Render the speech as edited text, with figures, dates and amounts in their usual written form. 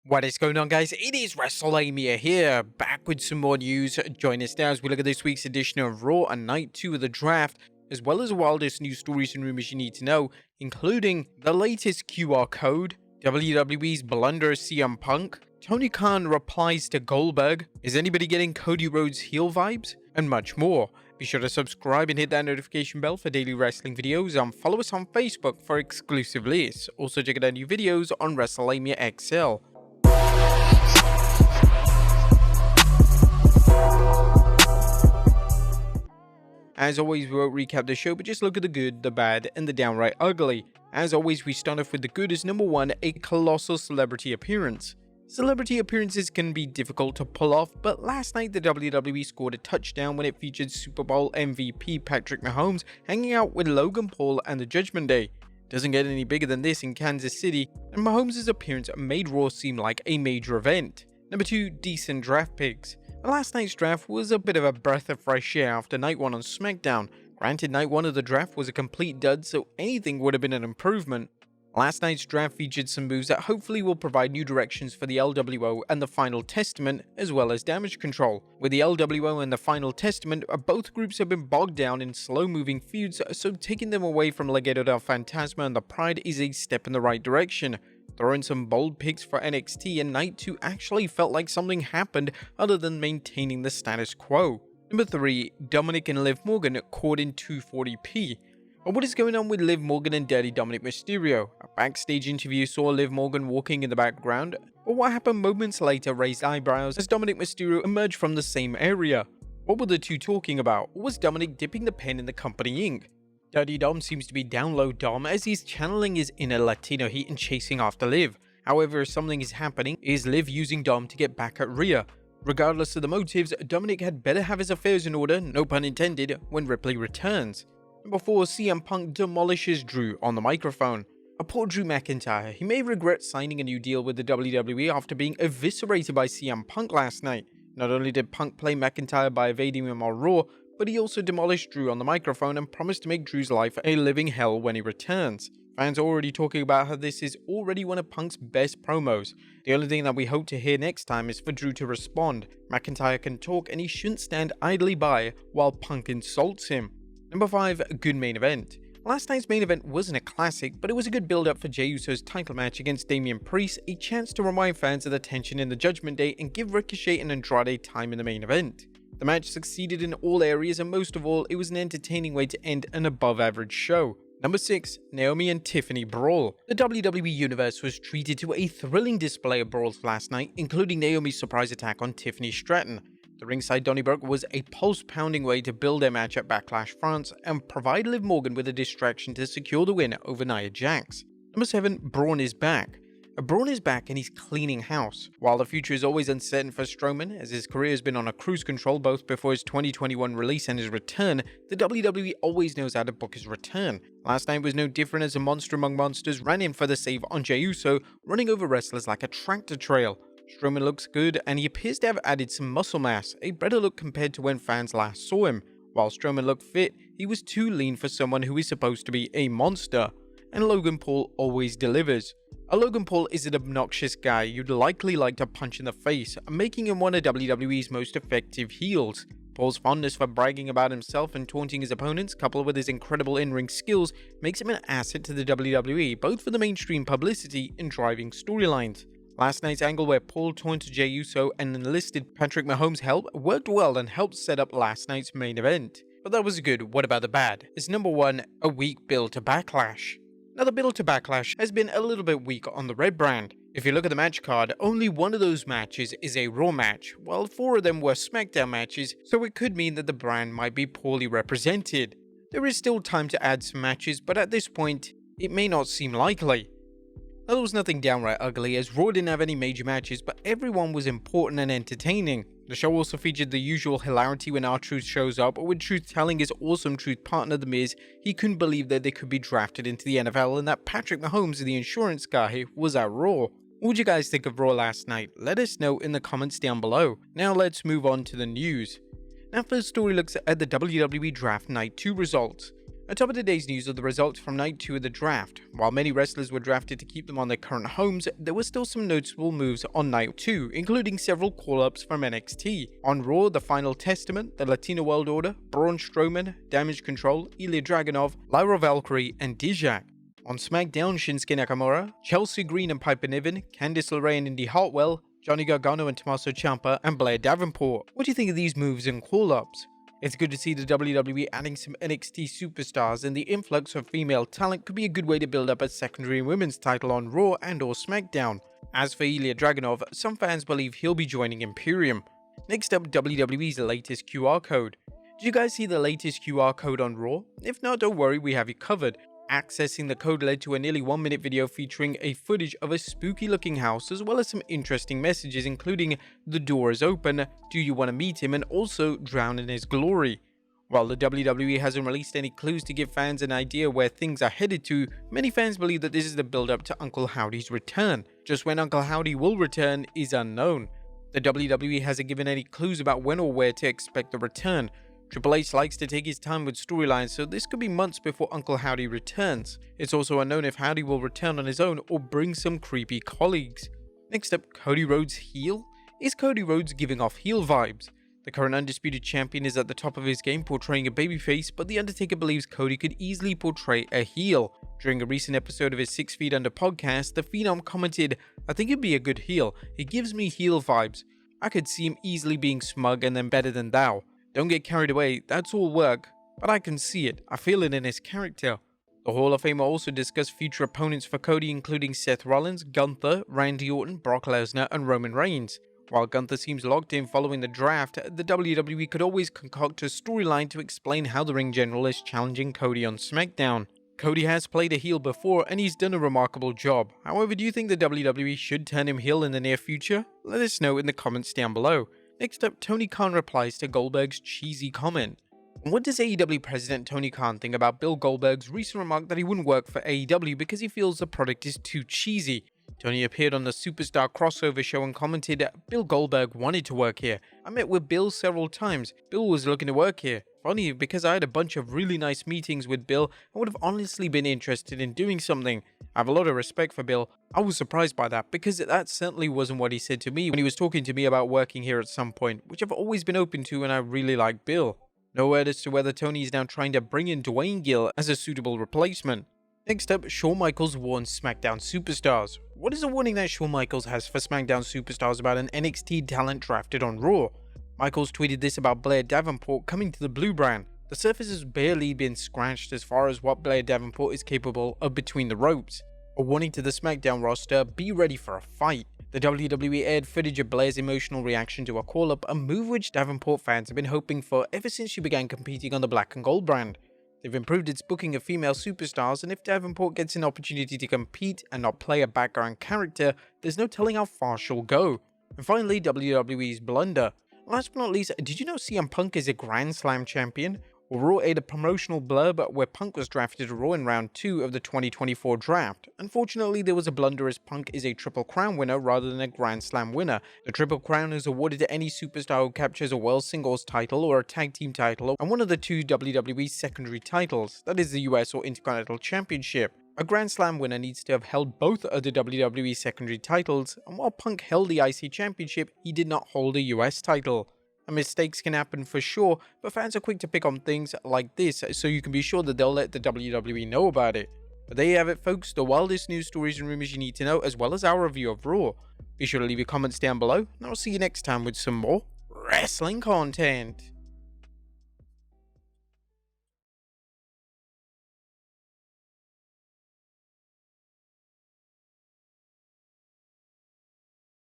What is going on, guys? It is Wrestlelamia here, back with some more news. Join us now as we look at this week's edition of Raw and Night 2 of the draft, as well as the wildest news stories and rumors you need to know, including the latest QR code, WWE's Blunder CM Punk, Tony Khan replies to Goldberg, is anybody getting Cody Rhodes heel vibes, and much more. Be sure to subscribe and hit that notification bell for daily wrestling videos, and follow us on Facebook for exclusive lists. Also check out our new videos on Wrestlelamia XL. As always, we won't recap the show, but just look at the good, the bad, and the downright ugly. As always, we start off with the good as number 1, a colossal celebrity appearance. Celebrity appearances can be difficult to pull off, but last night the WWE scored a touchdown when it featured Super Bowl MVP Patrick Mahomes hanging out with Logan Paul and the Judgment Day. Doesn't get any bigger than this in Kansas City, and Mahomes' appearance made Raw seem like a major event. Number 2, decent draft picks. Last night's draft was a bit of a breath of fresh air after night 1 on Smackdown. Granted, night 1 of the draft was a complete dud, so anything would have been an improvement. Last night's draft featured some moves that hopefully will provide new directions for the LWO and the Final Testament, as well as damage control. With the LWO and the Final Testament, both groups have been bogged down in slow-moving feuds, so taking them away from Legado del Fantasma and the Pride is a step in the right direction. Throw in some bold picks for NXT, and Night 2 actually felt like something happened other than maintaining the status quo. Number 3, Dominik and Liv Morgan caught in 240p. But what is going on with Liv Morgan and Dirty Dominik Mysterio? A backstage interview saw Liv Morgan walking in the background, but what happened moments later raised eyebrows as Dominik Mysterio emerged from the same area. What were the two talking about? Or was Dominik dipping the pen in the company ink? Dirty Dom seems to be down low Dom as he's channeling his inner Latino heat and chasing after Liv. However, if something is happening, is Liv using Dom to get back at Rhea? Regardless of the motives, Dominik had better have his affairs in order, no pun intended, when Ripley returns. Number 4, CM Punk demolishes Drew on the microphone. A poor Drew McIntyre. He may regret signing a new deal with the WWE after being eviscerated by CM Punk last night. Not only did Punk play McIntyre by evading him on Raw, but he also demolished Drew on the microphone and promised to make Drew's life a living hell when he returns. Fans are already talking about how this is already one of Punk's best promos. The only thing that we hope to hear next time is for Drew to respond. McIntyre can talk and he shouldn't stand idly by while Punk insults him. Number 5, a good main event. Last night's main event wasn't a classic, but it was a good build-up for Jey Uso's title match against Damian Priest, a chance to remind fans of the tension in the Judgment Day and give Ricochet and Andrade time in the main event. The match succeeded in all areas, and most of all, it was an entertaining way to end an above-average show. Number 6, Naomi and Tiffany brawl. The WWE Universe was treated to a thrilling display of brawls last night, including Naomi's surprise attack on Tiffany Stratton. The ringside Donnybrook was a pulse-pounding way to build their match at Backlash France and provide Liv Morgan with a distraction to secure the win over Nia Jax. Number 7, Braun is back. Braun is back and he's cleaning house. While the future is always uncertain for Strowman, as his career has been on a cruise control both before his 2021 release and his return, the WWE always knows how to book his return. Last night was no different as a monster among monsters ran in for the save on Jey Uso, running over wrestlers like a tractor trail. Strowman looks good and he appears to have added some muscle mass, a better look compared to when fans last saw him. While Strowman looked fit, he was too lean for someone who is supposed to be a monster. And Logan Paul always delivers. Logan Paul is an obnoxious guy you'd likely like to punch in the face, making him one of WWE's most effective heels. Paul's fondness for bragging about himself and taunting his opponents, coupled with his incredible in-ring skills, makes him an asset to the WWE, both for the mainstream publicity and driving storylines. Last night's angle where Paul taunted Jey Uso and enlisted Patrick Mahomes' help worked well and helped set up last night's main event. But that was good. What about the bad? It's number 1, a weak build to Backlash. Now, the build to Backlash has been a little bit weak on the Red brand. If you look at the match card, only one of those matches is a Raw match, while 4 of them were Smackdown matches, so it could mean that the brand might be poorly represented. There is still time to add some matches, but at this point, it may not seem likely. Now, there was nothing downright ugly as Raw didn't have any major matches, but everyone was important and entertaining. The show also featured the usual hilarity when R-Truth shows up, with Truth telling his awesome Truth partner The Miz he couldn't believe that they could be drafted into the NFL and that Patrick Mahomes, the insurance guy, was at Raw. What would you guys think of Raw last night? Let us know in the comments down below. Now let's move on to the news. Now, first story looks at the WWE Draft Night 2 results. On top of today's news are the results from Night 2 of the draft. While many wrestlers were drafted to keep them on their current homes, there were still some noticeable moves on Night 2, including several call-ups from NXT. On Raw, the Final Testament, the Latino World Order, Braun Strowman, Damage Control, Ilya Dragunov, Lyra Valkyrie, and Dijak. On SmackDown, Shinsuke Nakamura, Chelsea Green and Piper Niven, Candice LeRae and Indy Hartwell, Johnny Gargano and Tommaso Ciampa, and Blair Davenport. What do you think of these moves and call-ups? It's good to see the WWE adding some NXT superstars, and the influx of female talent could be a good way to build up a secondary women's title on Raw and or SmackDown. As for Ilya Dragunov, some fans believe he'll be joining Imperium. Next up, WWE's latest QR code. Did you guys see the latest QR code on Raw? If not, don't worry, we have you covered. Accessing the code led to a nearly 1-minute video featuring a footage of a spooky looking house, as well as some interesting messages including "the door is open, do you want to meet him," and also "drown in his glory." While the WWE hasn't released any clues to give fans an idea where things are headed to, many fans believe that this is the build up to Uncle Howdy's return. Just when Uncle Howdy will return is unknown. The WWE hasn't given any clues about when or where to expect the return. Triple H likes to take his time with storylines, so this could be months before Uncle Howdy returns. It's also unknown if Howdy will return on his own or bring some creepy colleagues. Next up, Cody Rhodes heel? Is Cody Rhodes giving off heel vibes? The current undisputed champion is at the top of his game portraying a babyface, but The Undertaker believes Cody could easily portray a heel. During a recent episode of his 6 Feet Under podcast, the Phenom commented, "I think he'd be a good heel. He gives me heel vibes. I could see him easily being smug and then better than thou. Don't get carried away, that's all work, but I can see it, I feel it in his character." The Hall of Famer also discussed future opponents for Cody, including Seth Rollins, Gunther, Randy Orton, Brock Lesnar, and Roman Reigns. While Gunther seems locked in following the draft, the WWE could always concoct a storyline to explain how the ring general is challenging Cody on SmackDown. Cody has played a heel before, and he's done a remarkable job. However, do you think the WWE should turn him heel in the near future? Let us know in the comments down below. Next up, Tony Khan replies to Goldberg's cheesy comment. And what does AEW President Tony Khan think about Bill Goldberg's recent remark that he wouldn't work for AEW because he feels the product is too cheesy? Tony appeared on the Superstar crossover show and commented, "Bill Goldberg wanted to work here. I met with Bill several times. Bill was looking to work here. Funny, because I had a bunch of really nice meetings with Bill and would have honestly been interested in doing something. I have a lot of respect for Bill. I was surprised by that because that certainly wasn't what he said to me when he was talking to me about working here at some point, which I've always been open to, and I really like Bill." No word as to whether Tony is now trying to bring in Dwayne Gill as a suitable replacement. Next up, Shawn Michaels warns SmackDown superstars. What is the warning that Shawn Michaels has for SmackDown superstars about an NXT talent drafted on Raw? Michaels tweeted this about Blair Davenport coming to the Blue brand. "The surface has barely been scratched as far as what Blair Davenport is capable of between the ropes. A warning to the SmackDown roster, be ready for a fight." The WWE aired footage of Blair's emotional reaction to a call-up, a move which Davenport fans have been hoping for ever since she began competing on the Black and Gold brand. They've improved its booking of female superstars, and if Davenport gets an opportunity to compete and not play a background character, there's no telling how far she'll go. And finally, WWE's Blunder. Last but not least, did you know CM Punk is a Grand Slam champion? Well, Raw aired a promotional blurb where Punk was drafted to Raw in round 2 of the 2024 draft. Unfortunately, there was a blunder as Punk is a Triple Crown winner rather than a Grand Slam winner. The Triple Crown is awarded to any superstar who captures a World Singles title or a Tag Team title and one of the 2 WWE secondary titles, that is the US or Intercontinental Championship. A Grand Slam winner needs to have held both of the WWE secondary titles, and while Punk held the IC Championship, he did not hold a US title. And mistakes can happen for sure, but fans are quick to pick on things like this, so you can be sure that they'll let the WWE know about it. But there you have it folks, the wildest news stories and rumors you need to know, as well as our review of Raw. Be sure to leave your comments down below, and I'll see you next time with some more wrestling content.